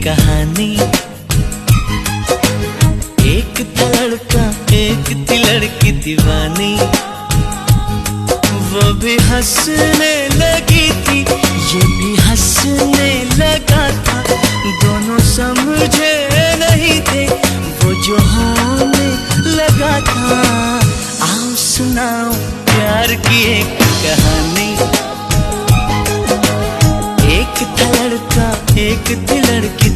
कहानी। एक था लड़का एक थी लड़की दीवानी, वो भी हंसने लगी थी ये भी हंसने लगा था। दोनों समझे नहीं थे वो जो होने लगा था। आओ सुनाओ प्यार की एक कहानी। एक था लड़का एक थी लड़की